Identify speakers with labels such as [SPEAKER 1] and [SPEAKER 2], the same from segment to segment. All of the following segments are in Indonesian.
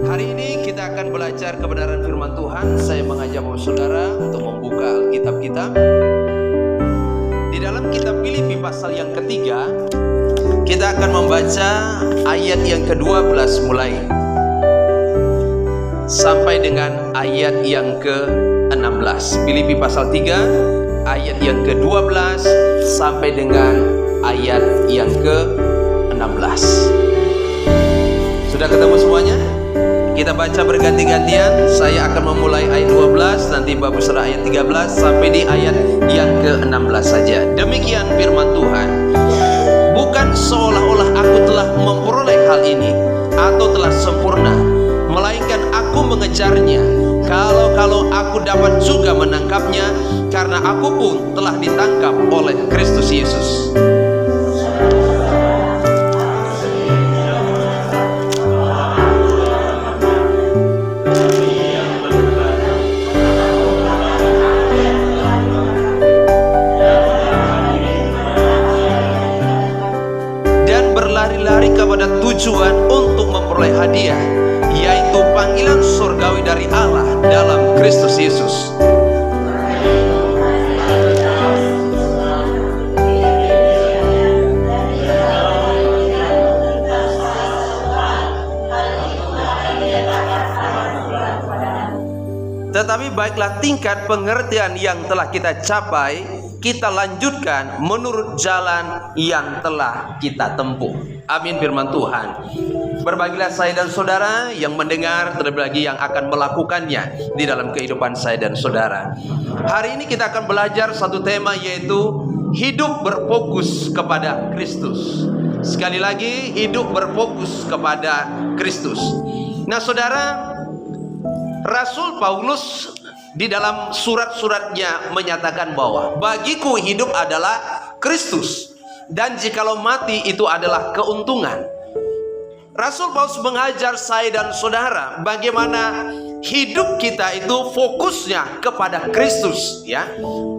[SPEAKER 1] Hari ini kita akan belajar kebenaran firman Tuhan. Saya mengajak saudara untuk membuka Alkitab kita di dalam kitab Filipi pasal yang ketiga. Kita akan membaca ayat yang ke-12 mulai sampai dengan ayat yang ke-16. Filipi pasal 3 ayat yang ke-12 sampai dengan ayat yang ke-16. Sudah ketemu semuanya? Kita baca berganti-gantian. Saya akan memulai ayat 12, nanti Bapak Saudara ayat 13 sampai di ayat yang ke-16 saja. Demikian firman Tuhan. Bukan seolah-olah aku telah memperoleh hal ini atau telah sempurna, melainkan aku mengejarnya. Kalau aku dapat juga menangkapnya, karena aku pun telah ditangkap oleh Kristus Yesus. Berlari-lari kepada tujuan untuk memperoleh hadiah, yaitu panggilan surgawi dari Allah dalam Kristus Yesus. Tetapi baiklah tingkat pengertian yang telah kita capai, kita lanjutkan menurut jalan yang telah kita tempuh. Amin firman Tuhan. Berbagilah saya dan saudara yang mendengar, terlebih lagi yang akan melakukannya di dalam kehidupan saya dan saudara. Hari ini kita akan belajar satu tema, yaitu hidup berfokus kepada Kristus. Sekali lagi, hidup berfokus kepada Kristus. Nah saudara, Rasul Paulus di dalam surat-suratnya menyatakan bahwa bagiku hidup adalah Kristus, dan jikalau mati itu adalah keuntungan. Rasul Paulus mengajar saya dan saudara bagaimana hidup kita itu fokusnya kepada Kristus, ya.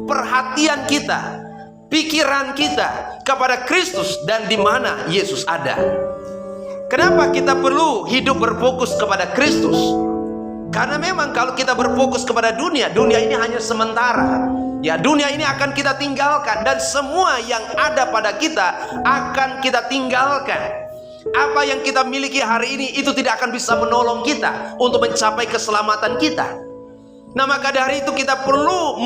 [SPEAKER 1] Perhatian kita, pikiran kita kepada Kristus dan di mana Yesus ada. Kenapa kita perlu hidup berfokus kepada Kristus? Karena memang kalau kita berfokus kepada dunia, dunia ini hanya sementara. Ya, dunia ini akan kita tinggalkan, dan semua yang ada pada kita akan kita tinggalkan. Apa yang kita miliki hari ini itu tidak akan bisa menolong kita untuk mencapai keselamatan kita. Nah, maka dari itu kita perlu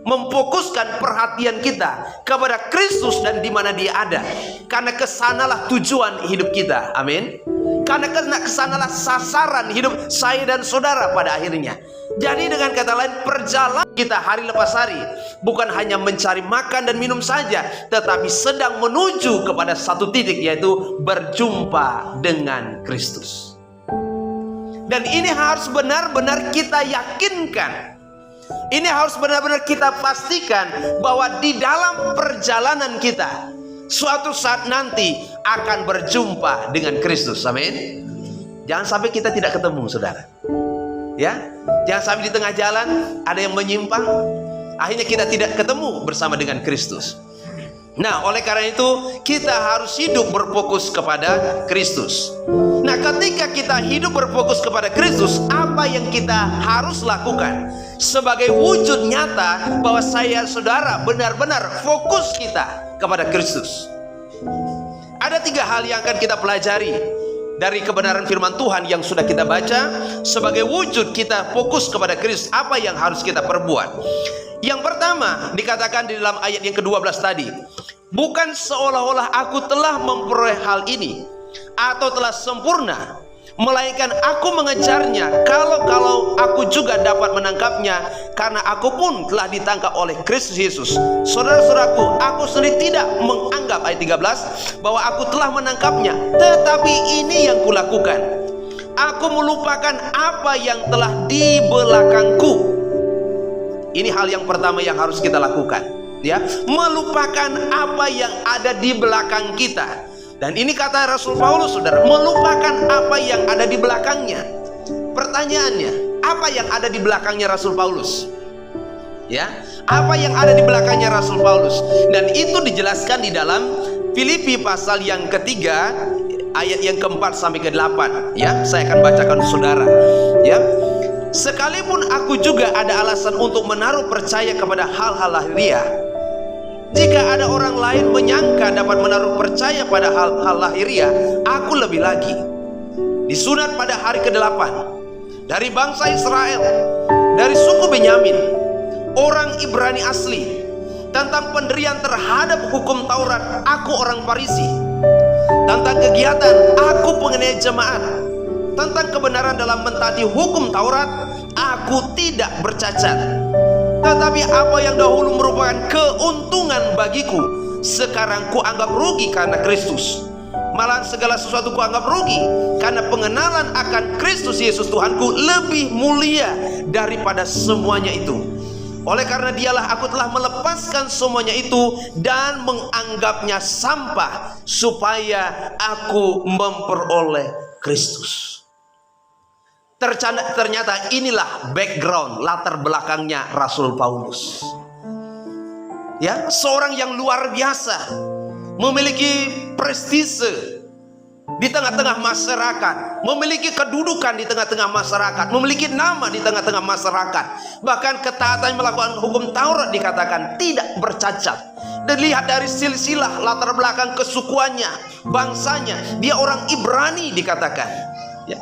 [SPEAKER 1] memfokuskan perhatian kita kepada Kristus dan di mana Dia ada. Karena kesanalah tujuan hidup kita. Amin. Karena kesanalah sasaran hidup saya dan saudara pada akhirnya. Jadi dengan kata lain, perjalanan kita hari lepas hari bukan hanya mencari makan dan minum saja, tetapi sedang menuju kepada satu titik, yaitu berjumpa dengan Kristus. Dan ini harus benar-benar kita yakinkan. Ini harus benar-benar kita pastikan bahwa di dalam perjalanan kita suatu saat nanti akan berjumpa dengan Kristus. Amin. Jangan sampai kita tidak ketemu, saudara. Ya, jangan sampai di tengah jalan ada yang menyimpang, akhirnya kita tidak ketemu bersama dengan Kristus. Nah, oleh karena itu kita harus hidup berfokus kepada Kristus. Nah, ketika kita hidup berfokus kepada Kristus, apa yang kita harus lakukan sebagai wujud nyata bahwa saya saudara benar-benar fokus kita kepada Kristus? Ada 3 hal yang akan kita pelajari dari kebenaran firman Tuhan yang sudah kita baca. Sebagai wujud kita fokus kepada Kristus, apa yang harus kita perbuat? Yang pertama dikatakan di dalam ayat yang ke-12 tadi, bukan seolah-olah aku telah memperoleh hal ini atau telah sempurna, melainkan aku mengejarnya. Kalau aku juga dapat menangkapnya, karena aku pun telah ditangkap oleh Kristus Yesus. Saudara-saudaraku, aku sendiri tidak menganggap ayat 13 bahwa aku telah menangkapnya, tetapi ini yang kulakukan, aku melupakan apa yang telah di belakangku. Ini hal yang pertama yang harus kita lakukan, ya, melupakan apa yang ada di belakang kita. Dan ini kata Rasul Paulus, saudara, melupakan apa yang ada di belakangnya. Pertanyaannya, apa yang ada di belakangnya Rasul Paulus? Ya, apa yang ada di belakangnya Rasul Paulus? Dan itu dijelaskan di dalam Filipi pasal yang ketiga ayat yang keempat sampai ke-8. Ya, saya akan bacakan saudara. Ya, sekalipun aku juga ada alasan untuk menaruh percaya kepada hal-hal lahiriah, jika ada orang lain menyangka dapat menaruh percaya pada hal-hal lahiriah, aku lebih lagi. Disunat pada hari ke-8 dari bangsa Israel, dari suku Benyamin, orang Ibrani asli. Tentang pendirian terhadap hukum Taurat, aku orang Farisi. Tentang kegiatan, aku pengenai jemaat. Tentang kebenaran dalam mentaati hukum Taurat, aku tidak bercacat. Tetapi apa yang dahulu merupakan keuntungan bagiku, sekarang ku anggap rugi karena Kristus. Malah segala sesuatu ku anggap rugi, karena pengenalan akan Kristus Yesus Tuhanku lebih mulia daripada semuanya itu. Oleh karena dialah aku telah melepaskan semuanya itu dan menganggapnya sampah, supaya aku memperoleh Kristus. Ternyata inilah background, latar belakangnya Rasul Paulus. Ya, seorang yang luar biasa, memiliki prestise di tengah-tengah masyarakat, memiliki kedudukan di tengah-tengah masyarakat, memiliki nama di tengah-tengah masyarakat. Bahkan ketaatan melakukan hukum Taurat dikatakan tidak bercacat. Dilihat dari silsilah latar belakang kesukuannya, bangsanya, dia orang Ibrani dikatakan. Ya.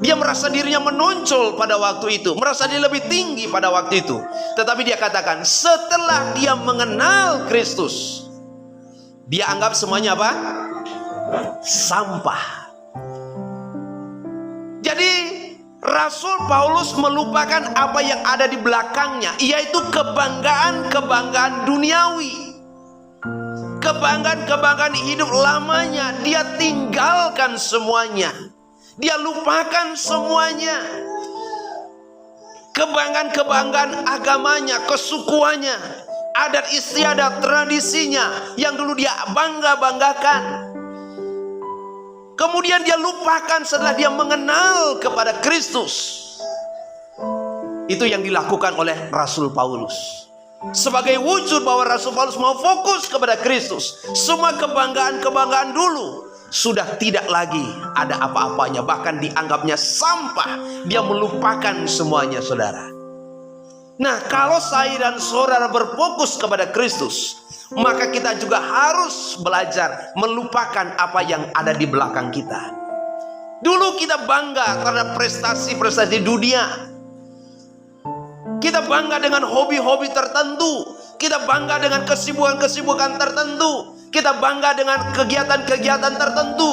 [SPEAKER 1] Dia merasa dirinya menonjol pada waktu itu, merasa dia lebih tinggi pada waktu itu. Tetapi dia katakan, setelah dia mengenal Kristus, dia anggap semuanya apa? Sampah. Jadi Rasul Paulus melupakan apa yang ada di belakangnya, yaitu kebanggaan-kebanggaan duniawi, kebanggaan-kebanggaan hidup lamanya. Dia tinggalkan semuanya, dia lupakan semuanya. Kebanggaan-kebanggaan agamanya, kesukuannya, adat istiadat, tradisinya yang dulu dia bangga-banggakan, kemudian dia lupakan setelah dia mengenal kepada Kristus. Itu yang dilakukan oleh Rasul Paulus. Sebagai wujud bahwa Rasul Paulus mau fokus kepada Kristus, semua kebanggaan-kebanggaan dulu sudah tidak lagi ada apa-apanya, bahkan dianggapnya sampah. Dia melupakan semuanya, saudara. Nah, kalau saya dan saudara berfokus kepada Kristus, maka kita juga harus belajar melupakan apa yang ada di belakang kita. Dulu kita bangga karena prestasi-prestasi dunia, kita bangga dengan hobi-hobi tertentu, kita bangga dengan kesibukan-kesibukan tertentu, kita bangga dengan kegiatan-kegiatan tertentu.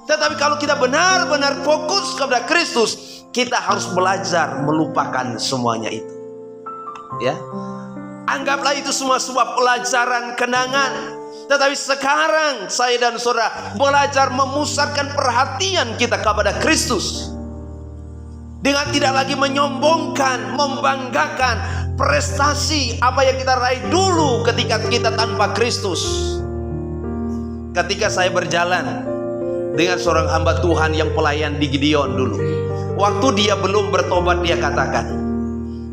[SPEAKER 1] Tetapi kalau kita benar-benar fokus kepada Kristus, kita harus belajar melupakan semuanya itu. Ya, anggaplah itu semua sebuah pelajaran kenangan. Tetapi sekarang saya dan saudara belajar memusatkan perhatian kita kepada Kristus, dengan tidak lagi menyombongkan, membanggakan prestasi apa yang kita raih dulu ketika kita tanpa Kristus. Ketika saya berjalan dengan seorang hamba Tuhan yang pelayan di Gideon dulu, waktu dia belum bertobat, dia katakan,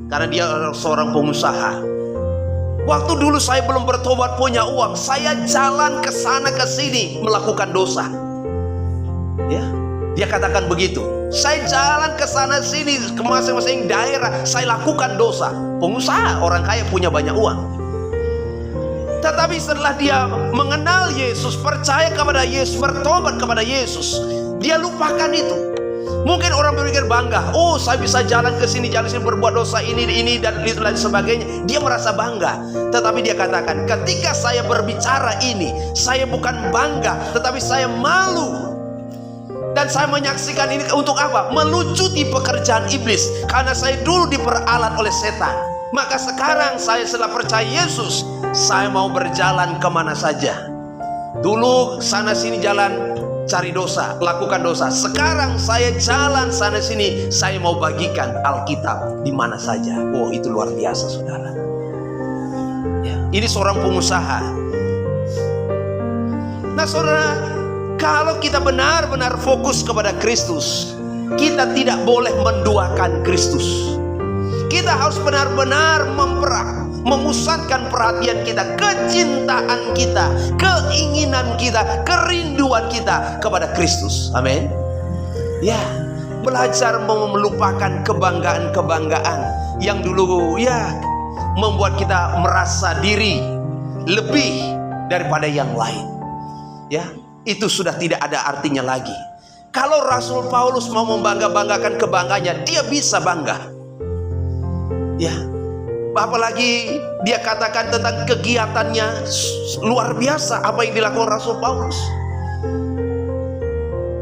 [SPEAKER 1] karena dia seorang pengusaha, waktu dulu saya belum bertobat, punya uang, saya jalan ke sana ke sini melakukan dosa. Ya, dia katakan begitu. Saya jalan ke sana sini ke masing-masing daerah, saya lakukan dosa. Pengusaha, orang kaya, punya banyak uang. Tetapi setelah dia mengenal Yesus, percaya kepada Yesus, bertobat kepada Yesus, dia lupakan itu. Mungkin orang berpikir bangga, oh saya bisa jalan ke sini, jalan sini, berbuat dosa ini dan itu dan sebagainya. Dia merasa bangga. Tetapi dia katakan, ketika saya berbicara ini, saya bukan bangga, tetapi saya malu. Dan saya menyaksikan ini untuk apa? Melucuti pekerjaan iblis. Karena saya dulu diperalat oleh setan. Maka sekarang saya setelah percaya Yesus, saya mau berjalan kemana saja. Dulu sana sini jalan cari dosa, lakukan dosa. Sekarang saya jalan sana sini, saya mau bagikan Alkitab di mana saja. Oh, itu luar biasa, saudara. Ya, ini seorang pengusaha. Nah, saudara, kalau kita benar-benar fokus kepada Kristus, kita tidak boleh menduakan Kristus. Kita harus benar-benar memusatkan perhatian kita, kecintaan kita, keinginan kita, kerinduan kita kepada Kristus. Amin. Ya, belajar melupakan kebanggaan-kebanggaan yang dulu ya membuat kita merasa diri lebih daripada yang lain. Ya, itu sudah tidak ada artinya lagi. Kalau Rasul Paulus mau membangga-banggakan kebanggaannya, dia bisa bangga. Ya, apalagi dia katakan tentang kegiatannya luar biasa apa yang dilakukan Rasul Paulus.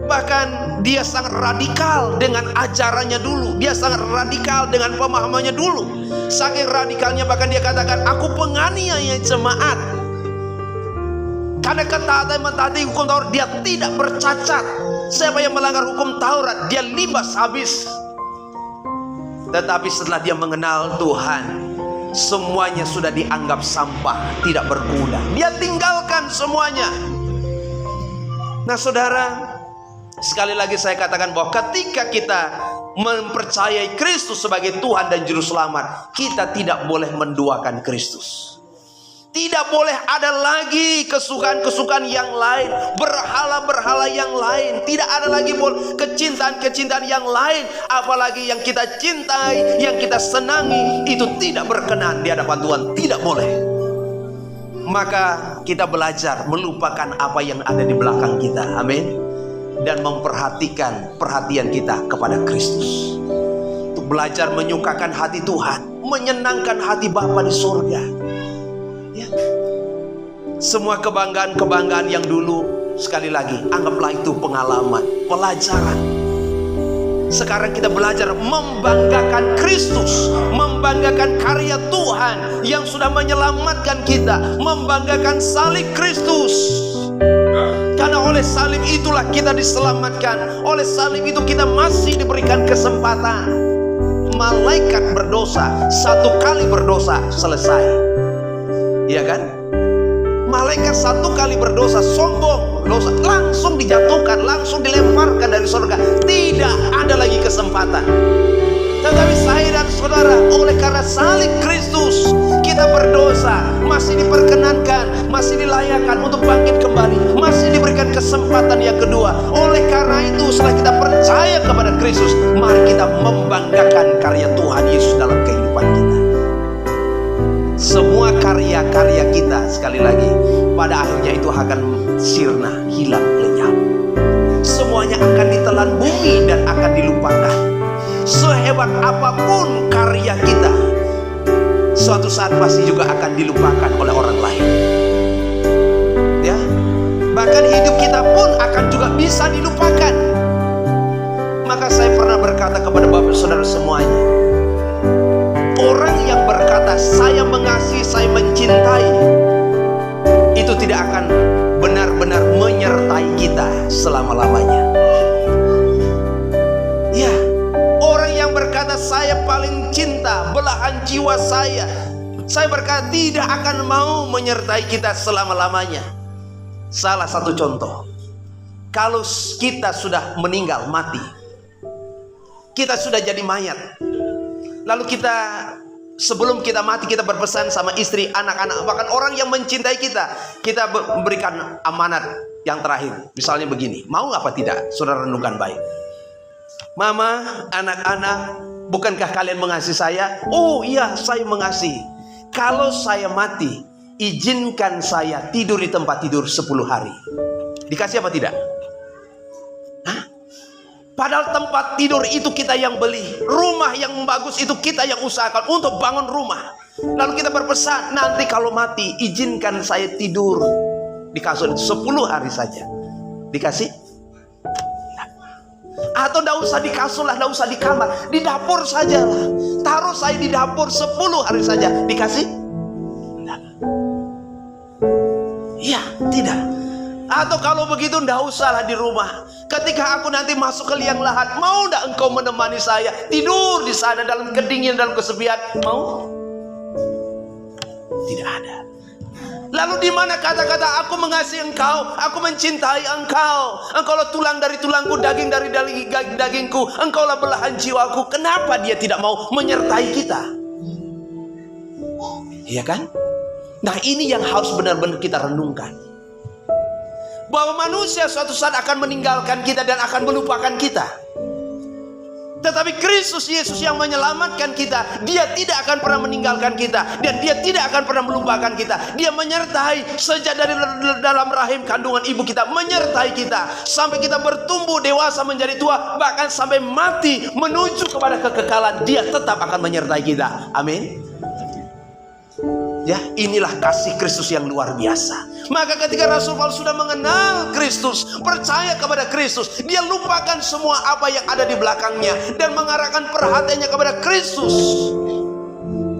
[SPEAKER 1] Bahkan dia sangat radikal dengan ajarannya dulu. Dia sangat radikal dengan pemahamannya dulu. Saking radikalnya bahkan dia katakan, aku penganiaya jemaat. Karena ketaatan mentaati hukum Taurat, dia tidak bercacat. Siapa yang melanggar hukum Taurat, dia libas habis. Tetapi setelah dia mengenal Tuhan, semuanya sudah dianggap sampah, tidak berguna. Dia tinggalkan semuanya. Nah saudara, sekali lagi saya katakan bahwa ketika kita mempercayai Kristus sebagai Tuhan dan Juru Selamat, kita tidak boleh menduakan Kristus. Tidak boleh ada lagi kesukaan-kesukaan yang lain, berhala-berhala yang lain. Tidak ada lagi kecintaan-kecintaan yang lain. Apalagi yang kita cintai, yang kita senangi, itu tidak berkenan di hadapan Tuhan. Tidak boleh. Maka kita belajar melupakan apa yang ada di belakang kita. Amin. Dan memperhatikan perhatian kita kepada Kristus. Untuk belajar menyukakan hati Tuhan, menyenangkan hati Bapa di surga. Ya. Semua kebanggaan-kebanggaan yang dulu, sekali lagi, anggaplah itu pengalaman, pelajaran. Sekarang kita belajar membanggakan Kristus, membanggakan karya Tuhan yang sudah menyelamatkan kita, membanggakan salib Kristus. Karena oleh salib itulah kita diselamatkan. Oleh salib itu kita masih diberikan kesempatan. Malaikat berdosa, satu kali berdosa selesai. Iya kan? Malaikat satu kali berdosa, sombong, dosa, langsung dijatuhkan, langsung dilemparkan dari surga. Tidak ada lagi kesempatan. Tetapi saya dan saudara, oleh karena salib Kristus, kita berdosa, masih diperkenankan, masih dilayakkan untuk bangkit kembali, masih diberikan kesempatan yang kedua. Oleh karena itu, setelah kita percaya kepada Kristus, mari kita membanggakan karya Tuhan Yesus dalam kehidupan kita. Semua karya-karya kita, sekali lagi, pada akhirnya itu akan sirna, hilang, lenyap. Semuanya akan ditelan bumi dan akan dilupakan. Sehebat apapun karya kita, suatu saat pasti juga akan dilupakan oleh orang lain. Ya, bahkan hidup kita pun akan juga bisa dilupakan. Maka saya pernah berkata kepada Bapak Saudara semuanya, orang yang berkata saya mengasihi, saya mencintai, itu tidak akan benar-benar menyertai kita selama-lamanya. Ya, orang yang berkata saya paling cinta, belahan jiwa saya berkata tidak akan mau menyertai kita selama-lamanya. Salah satu contoh, kalau kita sudah meninggal, mati, kita sudah jadi mayat, lalu kita sebelum kita mati, kita berpesan sama istri, anak-anak, bahkan orang yang mencintai kita, kita berikan amanat yang terakhir. Misalnya begini, mau apa tidak? Saudara renungkan baik. Mama, anak-anak, bukankah kalian mengasihi saya? Oh iya, saya mengasihi. Kalau saya mati, izinkan saya tidur di tempat tidur 10 hari. Dikasih apa tidak? Hah? Padahal tempat tidur itu kita yang beli, rumah yang bagus itu kita yang usahakan untuk bangun rumah. Lalu kita berpesan, nanti kalau mati izinkan saya tidur di kasur 10 hari saja. Dikasih? Atau tidak usah di kasur lah, tidak usah di kamar, di dapur saja lah. Taruh saya di dapur 10 hari saja. Dikasih? Tidak. Ya, tidak. Atau kalau begitu tidak usahlah di rumah. Ketika aku nanti masuk ke liang lahat, mau tidak engkau menemani saya tidur di sana dalam kedinginan, dalam kesepian? Mau? Tidak ada. Lalu di mana kata-kata aku mengasihi engkau, aku mencintai engkau, engkaulah tulang dari tulangku, daging dari dagingku, engkaulah belahan jiwaku. Kenapa dia tidak mau menyertai kita? Iya kan? Nah, ini yang harus benar-benar kita renungkan. Bahwa manusia suatu saat akan meninggalkan kita dan akan melupakan kita. Tetapi Kristus Yesus yang menyelamatkan kita, Dia tidak akan pernah meninggalkan kita, dan Dia tidak akan pernah melupakan kita. Dia menyertai sejak dari dalam rahim kandungan ibu kita, menyertai kita sampai kita bertumbuh dewasa menjadi tua, bahkan sampai mati menuju kepada kekekalan. Dia tetap akan menyertai kita. Amin. Ya, inilah kasih Kristus yang luar biasa. Maka ketika Rasul Paulus sudah mengenal Kristus, percaya kepada Kristus, dia lupakan semua apa yang ada di belakangnya dan mengarahkan perhatiannya kepada Kristus.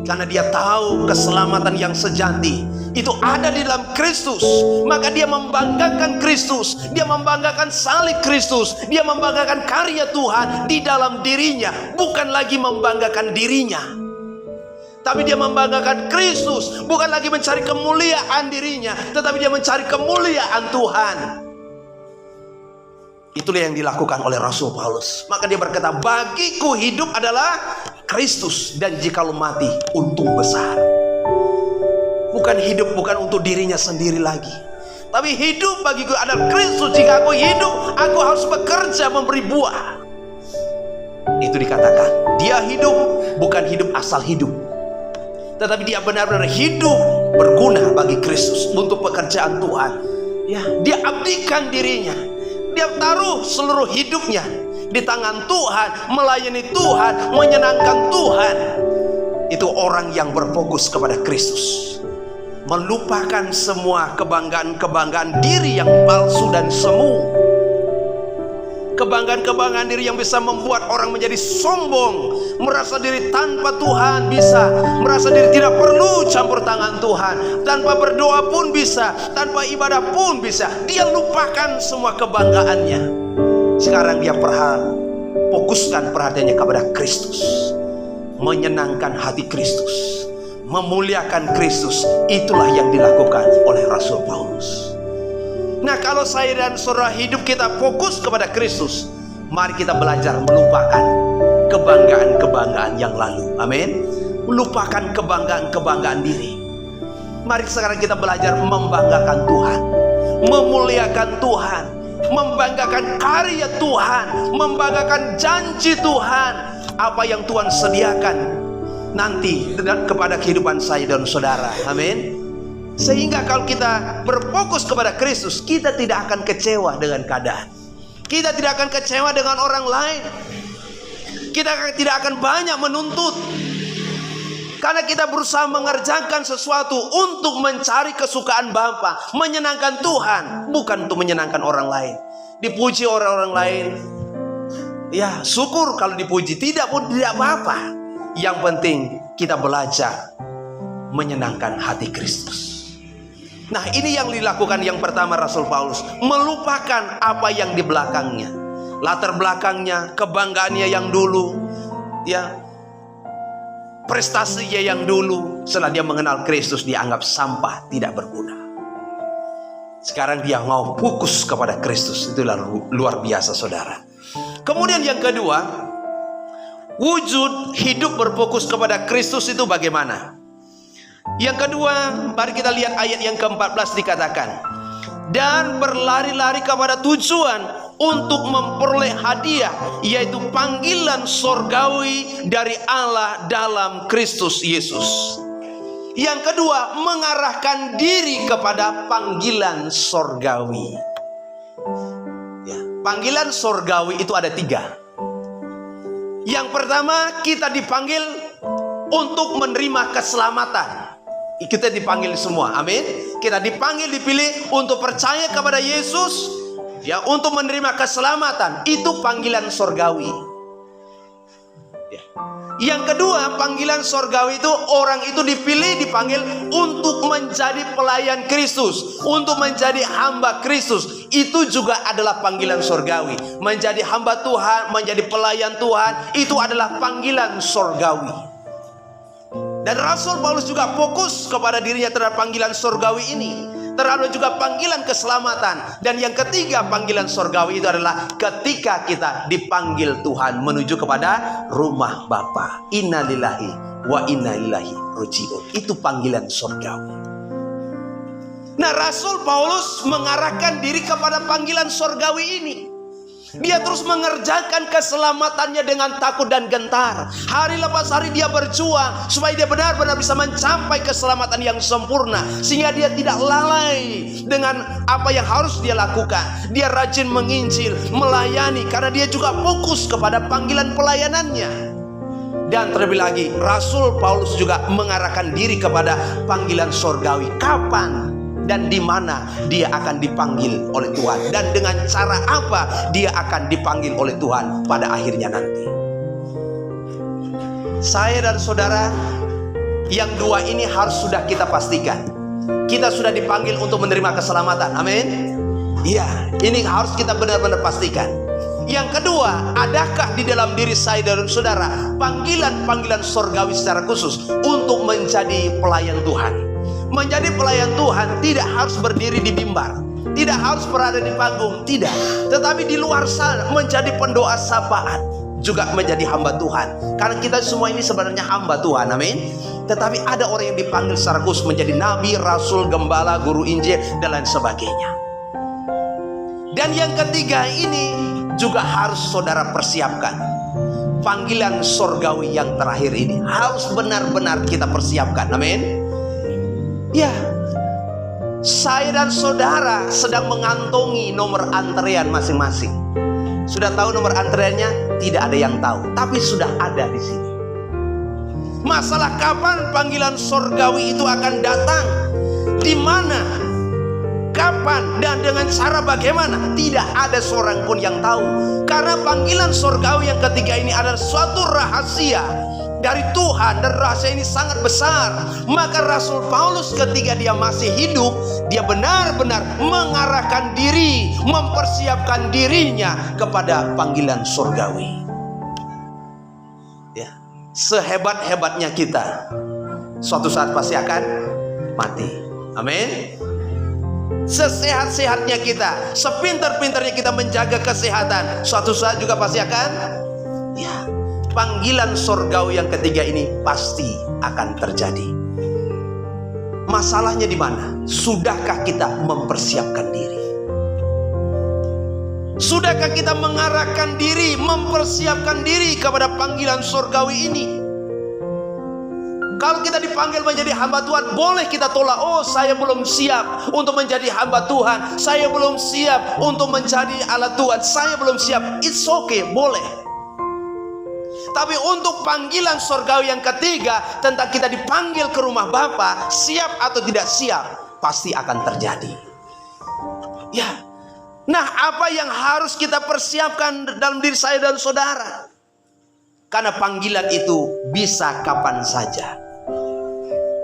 [SPEAKER 1] Karena dia tahu keselamatan yang sejati itu ada di dalam Kristus. Maka dia membanggakan Kristus, dia membanggakan salib Kristus, dia membanggakan karya Tuhan di dalam dirinya, bukan lagi membanggakan dirinya. Tapi dia membanggakan Kristus, bukan lagi mencari kemuliaan dirinya, tetapi dia mencari kemuliaan Tuhan. Itulah yang dilakukan oleh Rasul Paulus. Maka dia berkata, bagiku hidup adalah Kristus, dan jikalau mati untung besar. Bukan hidup bukan untuk dirinya sendiri lagi, tapi hidup bagiku adalah Kristus. Jika aku hidup, aku harus bekerja memberi buah. Itu dikatakan dia hidup, bukan hidup asal hidup, tetapi dia benar-benar hidup berguna bagi Kristus untuk pekerjaan Tuhan. Ya, dia abdikan dirinya. Dia taruh seluruh hidupnya di tangan Tuhan, melayani Tuhan, menyenangkan Tuhan. Itu orang yang berfokus kepada Kristus, melupakan semua kebanggaan-kebanggaan diri yang palsu dan semu. Kebanggaan-kebanggaan diri yang bisa membuat orang menjadi sombong, merasa diri tanpa Tuhan bisa, merasa diri tidak perlu campur tangan Tuhan, tanpa berdoa pun bisa, tanpa ibadah pun bisa. Dia lupakan semua kebanggaannya. Sekarang dia fokuskan perhatiannya kepada Kristus, menyenangkan hati Kristus, memuliakan Kristus. Itulah yang dilakukan oleh Rasul Paulus. Nah, kalau saya dan saudara hidup kita fokus kepada Kristus, mari kita belajar melupakan kebanggaan-kebanggaan yang lalu. Amin. Melupakan kebanggaan-kebanggaan diri. Mari sekarang kita belajar membanggakan Tuhan, memuliakan Tuhan, membanggakan karya Tuhan, membanggakan janji Tuhan, apa yang Tuhan sediakan nanti kepada kehidupan saya dan saudara. Amin. Sehingga kalau kita berfokus kepada Kristus, kita tidak akan kecewa dengan keadaan. Kita tidak akan kecewa dengan orang lain. Kita tidak akan banyak menuntut. Karena kita berusaha mengerjakan sesuatu untuk mencari kesukaan Bapa, menyenangkan Tuhan, bukan untuk menyenangkan orang lain. Dipuji orang-orang lain, ya syukur kalau dipuji. Tidak pun tidak apa-apa. Yang penting kita belajar menyenangkan hati Kristus. Nah, ini yang dilakukan yang pertama Rasul Paulus, melupakan apa yang di belakangnya, latar belakangnya, kebanggaannya yang dulu, ya, prestasinya yang dulu. Setelah dia mengenal Kristus, dianggap sampah, tidak berguna. Sekarang dia mau fokus kepada Kristus. Itulah luar biasa, saudara. Kemudian yang kedua, wujud hidup berfokus kepada Kristus itu bagaimana? Yang kedua, mari kita lihat ayat yang ke-14 dikatakan, dan berlari-lari kepada tujuan untuk memperoleh hadiah, yaitu panggilan sorgawi dari Allah dalam Kristus Yesus. Yang kedua, mengarahkan diri kepada panggilan sorgawi. Ya, panggilan sorgawi itu ada 3. Yang pertama, kita dipanggil untuk menerima keselamatan. Kita dipanggil semua, amin. Kita dipanggil, dipilih untuk percaya kepada Yesus, ya, untuk menerima keselamatan. Itu panggilan sorgawi, ya. Yang kedua, panggilan sorgawi itu orang itu dipilih, dipanggil untuk menjadi pelayan Kristus, untuk menjadi hamba Kristus. Itu juga adalah panggilan sorgawi. Menjadi hamba Tuhan, menjadi pelayan Tuhan, itu adalah panggilan sorgawi. Dan Rasul Paulus juga fokus kepada dirinya terhadap panggilan sorgawi ini, terhadap juga panggilan keselamatan. Dan yang ketiga, panggilan sorgawi itu adalah ketika kita dipanggil Tuhan menuju kepada rumah Bapa. Innalillahi wa inna ilaihi raji'un. Itu panggilan surgawi. Nah, Rasul Paulus mengarahkan diri kepada panggilan surgawi ini. Dia terus mengerjakan keselamatannya dengan takut dan gentar. Hari lepas hari dia berjuang supaya dia benar-benar bisa mencapai keselamatan yang sempurna, sehingga dia tidak lalai dengan apa yang harus dia lakukan. Dia rajin menginjil, melayani, karena dia juga fokus kepada panggilan pelayanannya. Dan terlebih lagi, Rasul Paulus juga mengarahkan diri kepada panggilan surgawi. Kapan dan di mana dia akan dipanggil oleh Tuhan, dan dengan cara apa dia akan dipanggil oleh Tuhan pada akhirnya nanti. Saya dan saudara, yang dua ini harus sudah kita pastikan. Kita sudah dipanggil untuk menerima keselamatan. Amin. Iya, ini harus kita benar-benar pastikan. Yang kedua, adakah di dalam diri saya dan saudara panggilan-panggilan surgawi secara khusus untuk menjadi pelayan Tuhan? Menjadi pelayan Tuhan tidak harus berdiri di mimbar, tidak harus berada di panggung, tidak. Tetapi di luar sana menjadi pendoa sapaan, juga menjadi hamba Tuhan. Karena kita semua ini sebenarnya hamba Tuhan, amin. Tetapi ada orang yang dipanggil secara khusus menjadi nabi, rasul, gembala, guru Injil, dan lain sebagainya. Dan yang ketiga ini juga harus saudara persiapkan. Panggilan surgawi yang terakhir ini harus benar-benar kita persiapkan, amin. Ya, saya dan saudara sedang mengantongi nomor antrean masing-masing. Sudah tahu nomor antreannya? Tidak ada yang tahu, tapi sudah ada di sini. Masalah kapan panggilan surgawi itu akan datang, di mana, kapan, dan dengan cara bagaimana, tidak ada seorang pun yang tahu. Karena panggilan surgawi yang ketiga ini adalah suatu rahasia dari Tuhan, dan rahasia ini sangat besar. Maka Rasul Paulus ketika dia masih hidup, dia benar-benar mengarahkan diri, mempersiapkan dirinya kepada panggilan surgawi. Ya, sehebat-hebatnya kita, suatu saat pasti akan mati. Amin. Sesehat-sehatnya kita, sepintar-pintarnya kita menjaga kesehatan, suatu saat juga pasti akan, ya, panggilan surgawi yang ketiga ini pasti akan terjadi. Masalahnya di mana? Sudahkah kita mempersiapkan diri? Sudahkah kita mengarahkan diri, mempersiapkan diri kepada panggilan surgawi ini? Kalau kita dipanggil menjadi hamba Tuhan, boleh kita tolak. Oh, saya belum siap untuk menjadi hamba Tuhan, saya belum siap untuk menjadi alat Tuhan, saya belum siap. It's okay, boleh. Tapi untuk panggilan surgawi yang ketiga, tentang kita dipanggil ke rumah Bapa, siap atau tidak siap, pasti akan terjadi. Ya. Nah, apa yang harus kita persiapkan dalam diri saya dan saudara? Karena panggilan itu bisa kapan saja.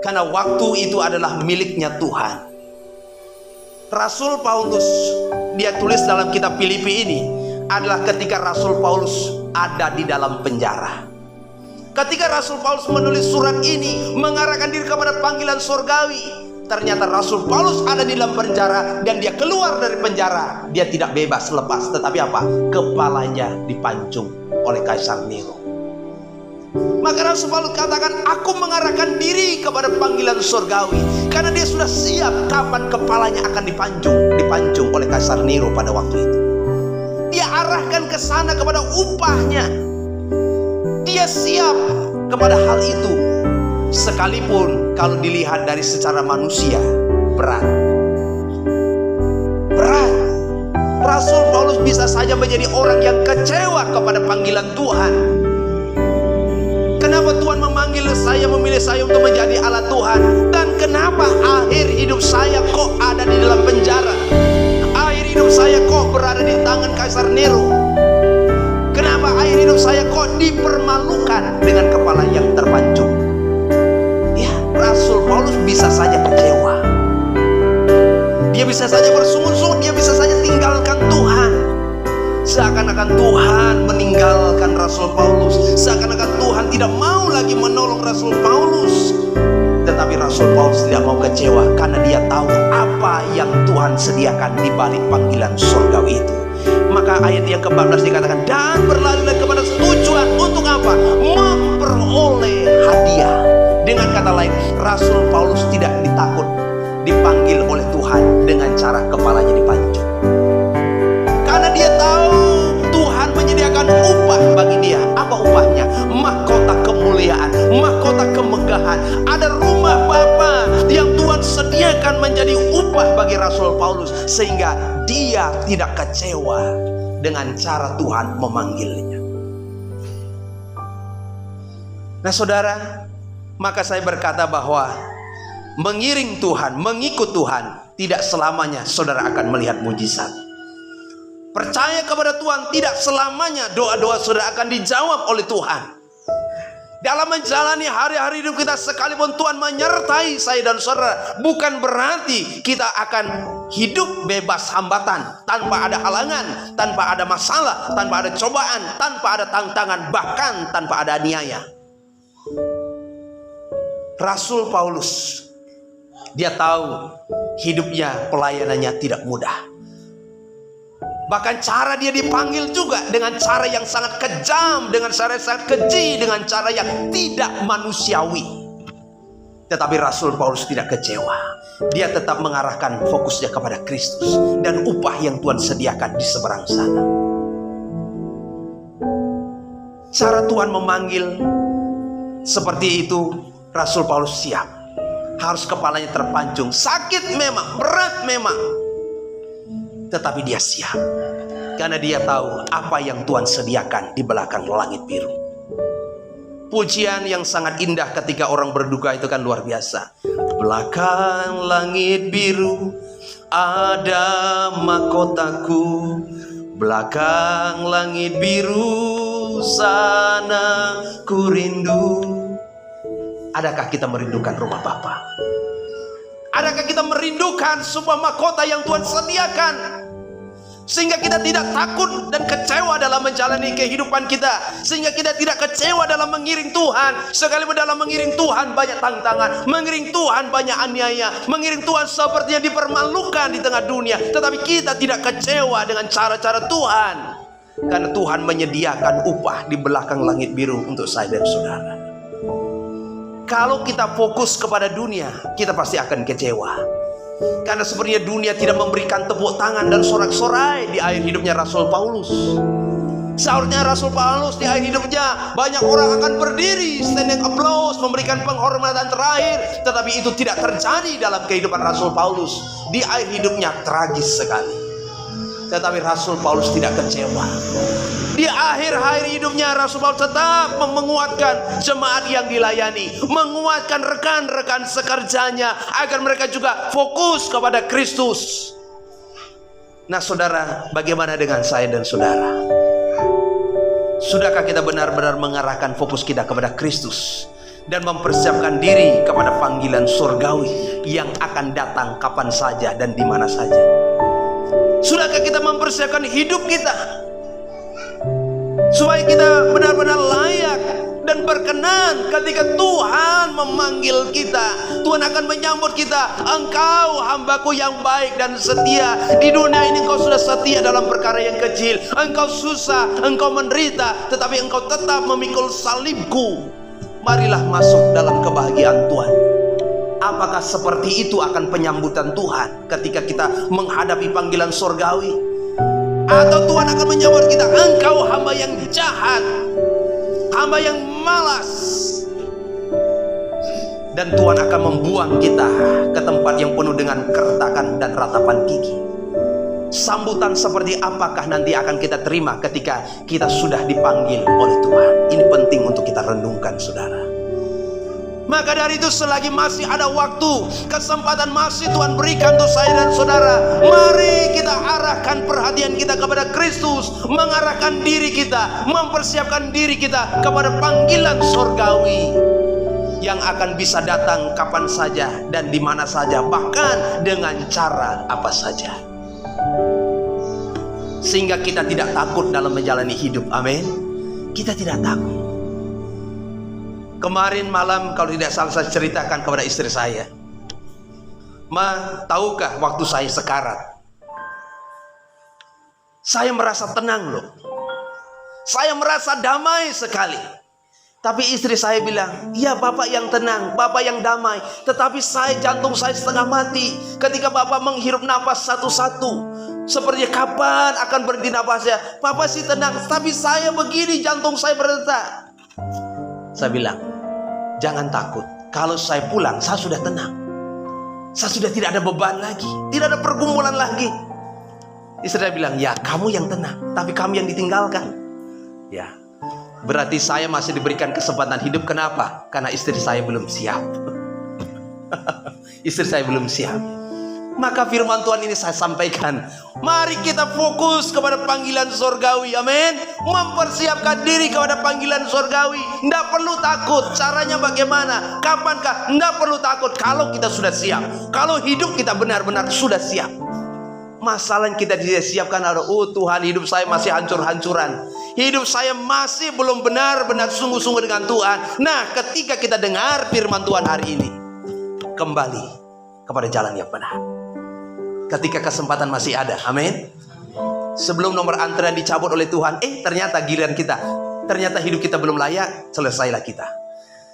[SPEAKER 1] Karena waktu itu adalah miliknya Tuhan. Rasul Paulus, dia tulis dalam kitab Filipi ini, adalah ketika Rasul Paulus ada di dalam penjara. Ketika Rasul Paulus menulis surat ini, mengarahkan diri kepada panggilan surgawi, ternyata Rasul Paulus ada di dalam penjara, dan dia keluar dari penjara. Dia tidak bebas lepas, tetapi apa? Kepalanya dipancung oleh Kaisar Nero. Maka Rasul Paulus katakan, aku mengarahkan diri kepada panggilan surgawi, karena dia sudah siap kapan kepalanya akan dipancung oleh Kaisar Nero pada waktu itu. Dia arahkan ke sana kepada upahnya. Dia siap kepada hal itu, sekalipun kalau dilihat dari secara manusia berat. Rasul Paulus bisa saja menjadi orang yang kecewa kepada panggilan Tuhan. Kenapa Tuhan memilih saya untuk menjadi alat Tuhan? Dan kenapa akhir hidup saya kok ada di dalam penjara? Akhir hidup saya kok berada di tangan Kaisar Nero? Kenapa akhir hidup saya kok dipermalukan dengan kepala yang terpancung? Ya, Rasul Paulus bisa saja kecewa. Dia bisa saja bersungut-sungut, dia bisa saja tinggalkan Tuhan. Seakan-akan Tuhan meninggalkan Rasul Paulus, seakan-akan Tuhan tidak mau lagi menolong Rasul Paulus. Tetapi Rasul Paulus tidak mau kecewa, karena dia tahu apa yang Tuhan sediakan di balik panggilan surgawi itu. Maka maka ayat yang ke-14 dikatakan, dan berlari kepada tujuan untuk apa? Memperoleh hadiah. Dengan kata lain, Rasul Paulus tidak dipanggil oleh Tuhan dengan cara kepalanya dipancung. Karena dia tahu Tuhan menyediakan upah bagi dia. Apa upahnya? Mahkota kemuliaan, mahkota kemegahan. Ada rumah Bapa yang Tuhan sediakan menjadi upah bagi Rasul Paulus, sehingga dia tidak kecewa dengan cara Tuhan memanggilnya. Nah saudara, maka saya berkata bahwa mengiring Tuhan, mengikut Tuhan, tidak selamanya saudara akan melihat mujizat. Percaya kepada Tuhan, tidak selamanya doa-doa saudara akan dijawab oleh Tuhan. Dalam menjalani hari-hari hidup kita, sekalipun Tuhan menyertai saya dan saudara, bukan berarti kita akan hidup bebas hambatan, tanpa ada halangan, tanpa ada masalah, tanpa ada cobaan, tanpa ada tantangan, bahkan tanpa ada aniaya. Rasul Paulus, dia tahu hidupnya, pelayanannya tidak mudah. Bahkan cara dia dipanggil juga dengan cara yang sangat kejam, dengan cara yang sangat keji, dengan cara yang tidak manusiawi. Tetapi Rasul Paulus tidak kecewa. Dia tetap mengarahkan fokusnya kepada Kristus dan upah yang Tuhan sediakan di seberang sana. Cara Tuhan memanggil seperti itu, Rasul Paulus siap. Harus kepalanya terpancung, sakit memang, berat memang, tetapi dia siap. Karena dia tahu apa yang Tuhan sediakan di belakang langit biru. Pujian yang sangat indah ketika orang berduka itu kan luar biasa. Belakang langit biru ada mahkotaku, belakang langit biru sana ku rindu. Adakah kita merindukan rumah Bapa? Adakah kita merindukan sebuah mahkota yang Tuhan sediakan, sehingga kita tidak takut dan kecewa dalam menjalani kehidupan kita, sehingga kita tidak kecewa dalam mengiring Tuhan? Sekalipun dalam mengiring Tuhan banyak tantangan, mengiring Tuhan banyak aniaya, mengiring Tuhan sepertinya dipermalukan di tengah dunia, tetapi kita tidak kecewa dengan cara-cara Tuhan, karena Tuhan menyediakan upah di belakang langit biru untuk saya dan saudara. Kalau kita fokus kepada dunia, kita pasti akan kecewa. Karena sebenarnya dunia tidak memberikan tepuk tangan dan sorak-sorai di akhir hidupnya Rasul Paulus. Seharusnya Rasul Paulus di akhir hidupnya banyak orang akan berdiri, standing applause, memberikan penghormatan terakhir. Tetapi itu tidak terjadi dalam kehidupan Rasul Paulus. Di akhir hidupnya tragis sekali. Tetapi Rasul Paulus tidak kecewa. Di akhir hidupnya Rasul Paulus tetap menguatkan jemaat yang dilayani, menguatkan rekan-rekan sekerjanya agar mereka juga fokus kepada Kristus. Nah saudara, bagaimana dengan saya dan saudara? Sudahkah kita benar-benar mengarahkan fokus kita kepada Kristus dan mempersiapkan diri kepada panggilan surgawi yang akan datang kapan saja dan di mana saja? Sudahkah kita mempersiapkan hidup kita supaya kita benar-benar layak dan berkenan ketika Tuhan memanggil kita? Tuhan akan menyambut kita. Engkau hambaku yang baik dan setia. Di dunia ini engkau sudah setia dalam perkara yang kecil. Engkau susah, engkau menderita, tetapi engkau tetap memikul salibku. Marilah masuk dalam kebahagiaan Tuhan. Apakah seperti itu akan penyambutan Tuhan ketika kita menghadapi panggilan surgawi? Atau Tuhan akan menyambut kita, engkau hamba yang jahat, hamba yang malas, dan Tuhan akan membuang kita ke tempat yang penuh dengan kertakan dan ratapan gigi. Sambutan seperti apakah nanti akan kita terima ketika kita sudah dipanggil oleh Tuhan? Ini penting untuk kita renungkan saudara. Maka dari itu selagi masih ada waktu, kesempatan masih Tuhan berikan untuk saya dan saudara, mari kita arahkan perhatian kita kepada Kristus, mengarahkan diri kita, mempersiapkan diri kita kepada panggilan surgawi yang akan bisa datang kapan saja dan di mana saja, bahkan dengan cara apa saja, sehingga kita tidak takut dalam menjalani hidup. Amin. Kita tidak takut. Kemarin malam kalau tidak salah saya ceritakan kepada istri saya, Ma, tahukah waktu saya sekarat, Saya merasa tenang loh. Saya merasa damai sekali. Tapi istri saya bilang, "Ya Bapak yang tenang, Bapak yang damai. Tetapi jantung saya setengah mati ketika Bapak menghirup napas satu-satu. Seperti kapan akan berhenti napasnya? Bapak sih tenang, tapi saya begini, jantung saya berdetak." Saya bilang, "Jangan takut. Kalau saya pulang, saya sudah tenang. Saya sudah tidak ada beban lagi, tidak ada pergumulan lagi." Istri saya bilang, "Ya kamu yang tenang, tapi kami yang ditinggalkan." Ya, berarti saya masih diberikan kesempatan hidup. Kenapa? Karena istri saya belum siap. Istri saya belum siap. Maka firman Tuhan ini saya sampaikan, mari kita fokus kepada panggilan surgawi. Amin. Mempersiapkan diri kepada panggilan surgawi. Tidak perlu takut. Caranya bagaimana? Kapankah? Tidak perlu takut kalau kita sudah siap. Kalau hidup kita benar-benar sudah siap. Masalah yang kita tidak siapkan adalah, "Oh Tuhan, hidup saya masih hancur-hancuran. Hidup saya masih belum benar-benar sungguh-sungguh dengan Tuhan." Nah, ketika kita dengar firman Tuhan hari ini, kembali kepada jalan yang benar. Ketika kesempatan masih ada, amin. Sebelum nomor antrian dicabut oleh Tuhan, ternyata giliran kita, ternyata hidup kita belum layak, selesailah kita.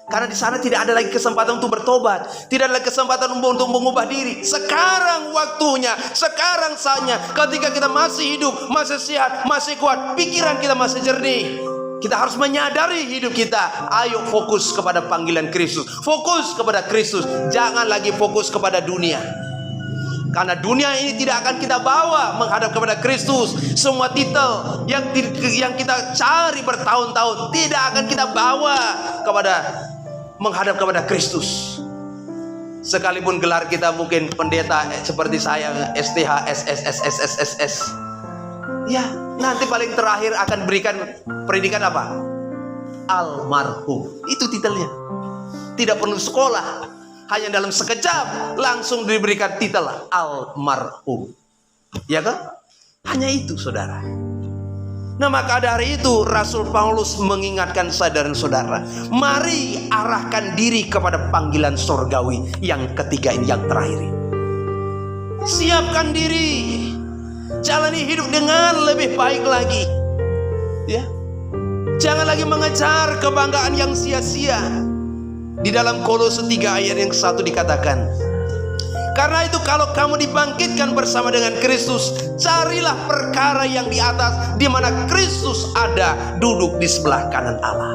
[SPEAKER 1] Karena di sana tidak ada lagi kesempatan untuk bertobat, tidak ada lagi kesempatan untuk mengubah diri. Sekarang waktunya, sekarang saatnya. Ketika kita masih hidup, masih sehat, masih kuat, pikiran kita masih jernih, kita harus menyadari hidup kita. Ayo fokus kepada panggilan Kristus, fokus kepada Kristus. Jangan lagi fokus kepada dunia. Karena dunia ini tidak akan kita bawa menghadap kepada Kristus. Semua titel yang kita cari bertahun-tahun tidak akan kita bawa menghadap kepada Kristus. Sekalipun gelar kita mungkin pendeta seperti saya, STH, SSSSSSS. Ya, nanti paling terakhir akan berikan predikan apa? Almarhum. Itu titelnya. Tidak perlu sekolah. Hanya dalam sekejap langsung diberikan titel almarhum. Ya kan? Hanya itu, saudara. Nah, maka dari itu Rasul Paulus mengingatkan saya dan saudara, mari arahkan diri kepada panggilan surgawi yang ketiga ini, yang terakhir ini. Siapkan diri, jalani hidup dengan lebih baik lagi. Ya, jangan lagi mengejar kebanggaan yang sia-sia. Di dalam Kolose 3 ayat yang 1 dikatakan, "Karena itu kalau kamu dibangkitkan bersama dengan Kristus, carilah perkara yang di atas, di mana Kristus ada duduk di sebelah kanan Allah."